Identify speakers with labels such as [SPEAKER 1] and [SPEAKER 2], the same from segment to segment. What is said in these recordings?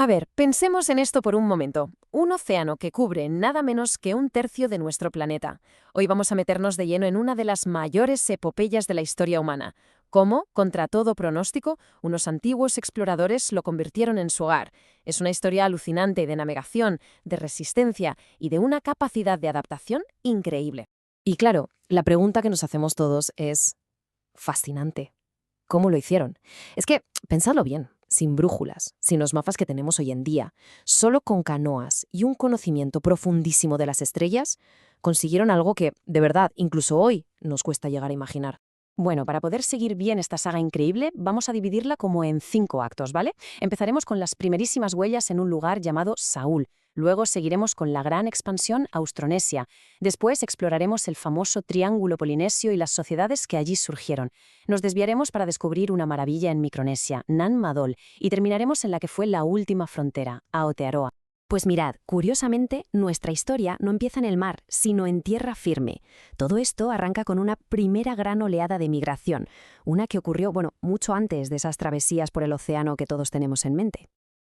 [SPEAKER 1] A ver, pensemos en esto por un momento. Un océano que cubre nada menos que un tercio de nuestro planeta. Hoy vamos a meternos de lleno en una de las mayores epopeyas de la historia humana. Cómo, contra todo pronóstico, unos antiguos exploradores lo convirtieron en su hogar. Es una historia alucinante de navegación, de resistencia y de una capacidad de adaptación increíble. Y claro, la pregunta que nos hacemos todos es fascinante. ¿Cómo lo hicieron? Es que, pensadlo bien, sin brújulas, sin los mapas que tenemos hoy en día, solo con canoas y un conocimiento profundísimo de las estrellas, consiguieron algo que, de verdad, incluso hoy nos cuesta llegar a imaginar. Bueno, para poder seguir bien esta saga increíble, vamos a dividirla como en 5 actos, ¿vale? Empezaremos con las primerísimas huellas en un lugar llamado Saúl. Luego seguiremos con la gran expansión austronesia. Después exploraremos el famoso Triángulo Polinesio y las sociedades que allí surgieron. Nos desviaremos para descubrir una maravilla en Micronesia, Nan Madol, y terminaremos en la que fue la última frontera, Aotearoa. Pues mirad, curiosamente, nuestra historia no empieza en el mar, sino en tierra firme. Todo esto arranca con una primera gran oleada de migración, una que ocurrió, mucho antes de esas travesías por el océano que todos tenemos en mente.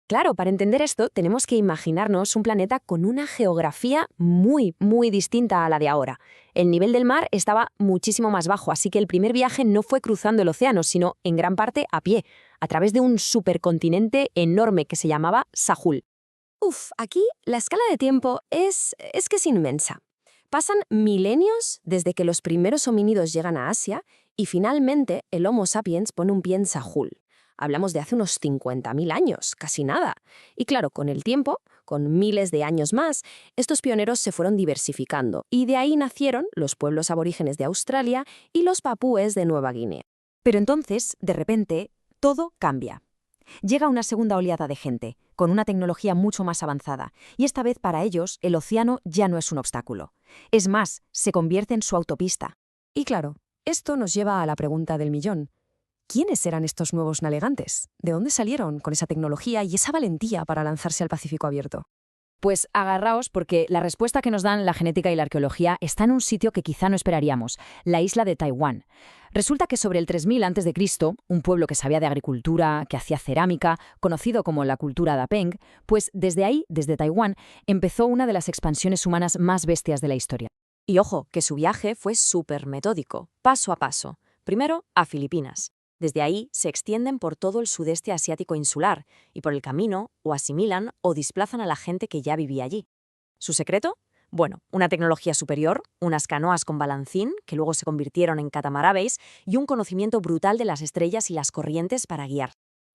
[SPEAKER 1] Claro, para entender esto tenemos que imaginarnos un planeta con una geografía muy, muy distinta a la de ahora. El nivel del mar estaba muchísimo más bajo, así que el primer viaje no fue cruzando el océano, sino en gran parte a pie, a través de un supercontinente enorme que se llamaba Sahul. Aquí la escala de tiempo es que es inmensa. Pasan milenios desde que los primeros homínidos llegan a Asia y finalmente el Homo sapiens pone un pie en Sahul. Hablamos de hace unos 50.000 años, casi nada. Y claro, con el tiempo, con miles de años más, estos pioneros se fueron diversificando y de ahí nacieron los pueblos aborígenes de Australia y los papúes de Nueva Guinea. Pero entonces, de repente, todo cambia. Llega una segunda oleada de gente, con una tecnología mucho más avanzada, y esta vez para ellos el océano ya no es un obstáculo. Es más, se convierte en su autopista. Y claro, esto nos lleva a la pregunta del millón. ¿Quiénes eran estos nuevos navegantes? ¿De dónde salieron con esa tecnología y esa valentía para lanzarse al Pacífico abierto? Pues agarraos porque la respuesta que nos dan la genética y la arqueología está en un sitio que quizá no esperaríamos, la isla de Taiwán. Resulta que sobre el 3000 a.C., un pueblo que sabía de agricultura, que hacía cerámica, conocido como la cultura Dapeng, pues desde ahí, desde Taiwán, empezó una de las expansiones humanas más bestias de la historia. Y ojo, que su viaje fue súper metódico, paso a paso. Primero, a Filipinas. Desde ahí se extienden por todo el sudeste asiático insular y por el camino o asimilan o desplazan a la gente que ya vivía allí. ¿Su secreto? Bueno, una tecnología superior, unas canoas con balancín, que luego se convirtieron en catamarabes, y un conocimiento brutal de las estrellas y las corrientes para guiar.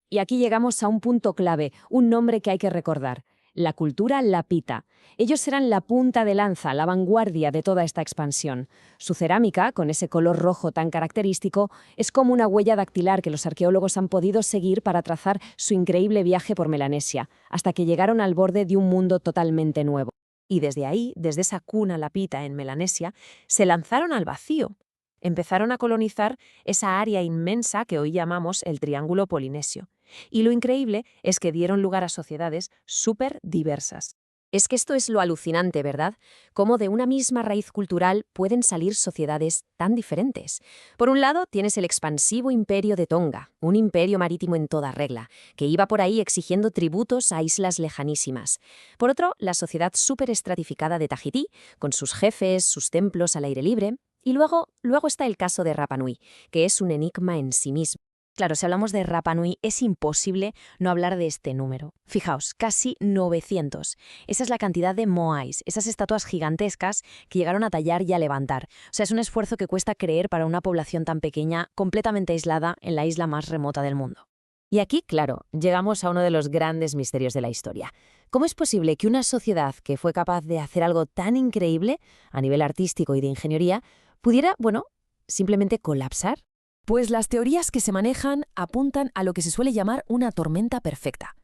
[SPEAKER 1] Y aquí llegamos a un punto clave, un nombre que hay que recordar. La cultura lapita. Ellos eran la punta de lanza, la vanguardia de toda esta expansión. Su cerámica, con ese color rojo tan característico, es como una huella dactilar que los arqueólogos han podido seguir para trazar su increíble viaje por Melanesia, hasta que llegaron al borde de un mundo totalmente nuevo. Y desde ahí, desde esa cuna lapita en Melanesia, se lanzaron al vacío. Empezaron a colonizar esa área inmensa que hoy llamamos el Triángulo Polinesio. Y lo increíble es que dieron lugar a sociedades súper diversas. Es que esto es lo alucinante, ¿verdad? Cómo de una misma raíz cultural pueden salir sociedades tan diferentes. Por un lado, tienes el expansivo imperio de Tonga, un imperio marítimo en toda regla, que iba por ahí exigiendo tributos a islas lejanísimas. Por otro, la sociedad súper estratificada de Tahití, con sus jefes, sus templos al aire libre. Y luego está el caso de Rapa Nui, que es un enigma en sí mismo. Claro, si hablamos de Rapa Nui, es imposible no hablar de este número. Fijaos, casi 900. Esa es la cantidad de moais, esas estatuas gigantescas que llegaron a tallar y a levantar. O sea, es un esfuerzo que cuesta creer para una población tan pequeña, completamente aislada en la isla más remota del mundo. Y aquí, claro, llegamos a uno de los grandes misterios de la historia. ¿Cómo es posible que una sociedad que fue capaz de hacer algo tan increíble a nivel artístico y de ingeniería pudiera, simplemente colapsar? Pues las teorías que se manejan apuntan a lo que se suele llamar una tormenta perfecta.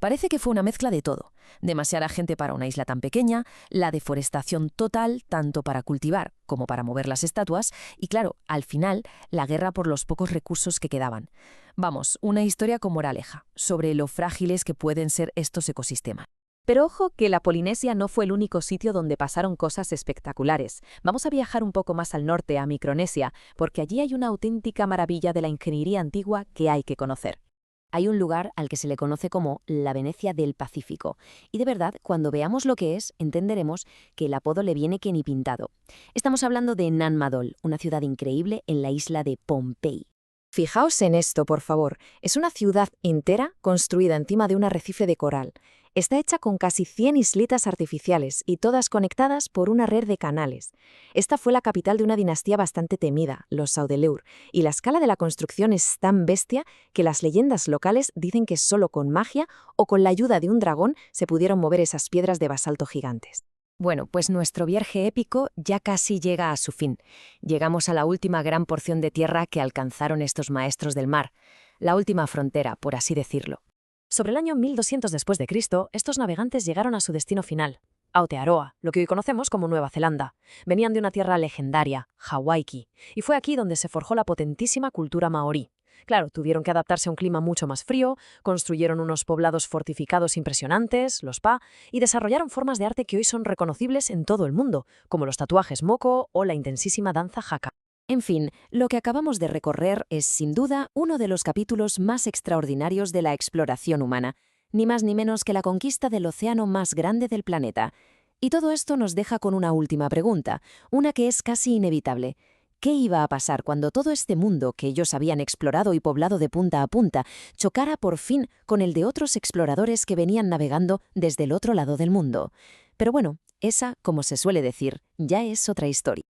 [SPEAKER 1] Parece que fue una mezcla de todo. Demasiada gente para una isla tan pequeña, la deforestación total tanto para cultivar como para mover las estatuas y, claro, al final, la guerra por los pocos recursos que quedaban. Vamos, una historia con moraleja sobre lo frágiles que pueden ser estos ecosistemas. Pero ojo que la Polinesia no fue el único sitio donde pasaron cosas espectaculares. Vamos a viajar un poco más al norte, a Micronesia, porque allí hay una auténtica maravilla de la ingeniería antigua que hay que conocer. Hay un lugar al que se le conoce como la Venecia del Pacífico, y de verdad, cuando veamos lo que es, entenderemos que el apodo le viene que ni pintado. Estamos hablando de Nan Madol, una ciudad increíble en la isla de Pompey. Fijaos en esto, por favor. Es una ciudad entera construida encima de un arrecife de coral. Está hecha con casi 100 islitas artificiales y todas conectadas por una red de canales. Esta fue la capital de una dinastía bastante temida, los Saudeleur, y la escala de la construcción es tan bestia que las leyendas locales dicen que solo con magia o con la ayuda de un dragón se pudieron mover esas piedras de basalto gigantes. Bueno, pues nuestro viaje épico ya casi llega a su fin. Llegamos a la última gran porción de tierra que alcanzaron estos maestros del mar, la última frontera, por así decirlo. Sobre el año 1200 después de Cristo, estos navegantes llegaron a su destino final, Aotearoa, lo que hoy conocemos como Nueva Zelanda. Venían de una tierra legendaria, Hawaii, y fue aquí donde se forjó la potentísima cultura maorí. Claro, tuvieron que adaptarse a un clima mucho más frío, construyeron unos poblados fortificados impresionantes, los Pa, y desarrollaron formas de arte que hoy son reconocibles en todo el mundo, como los tatuajes moko o la intensísima danza haka. En fin, lo que acabamos de recorrer es, sin duda, uno de los capítulos más extraordinarios de la exploración humana, ni más ni menos que la conquista del océano más grande del planeta. Y todo esto nos deja con una última pregunta, una que es casi inevitable. ¿Qué iba a pasar cuando todo este mundo que ellos habían explorado y poblado de punta a punta chocara por fin con el de otros exploradores que venían navegando desde el otro lado del mundo? Pero bueno, esa, como se suele decir, ya es otra historia.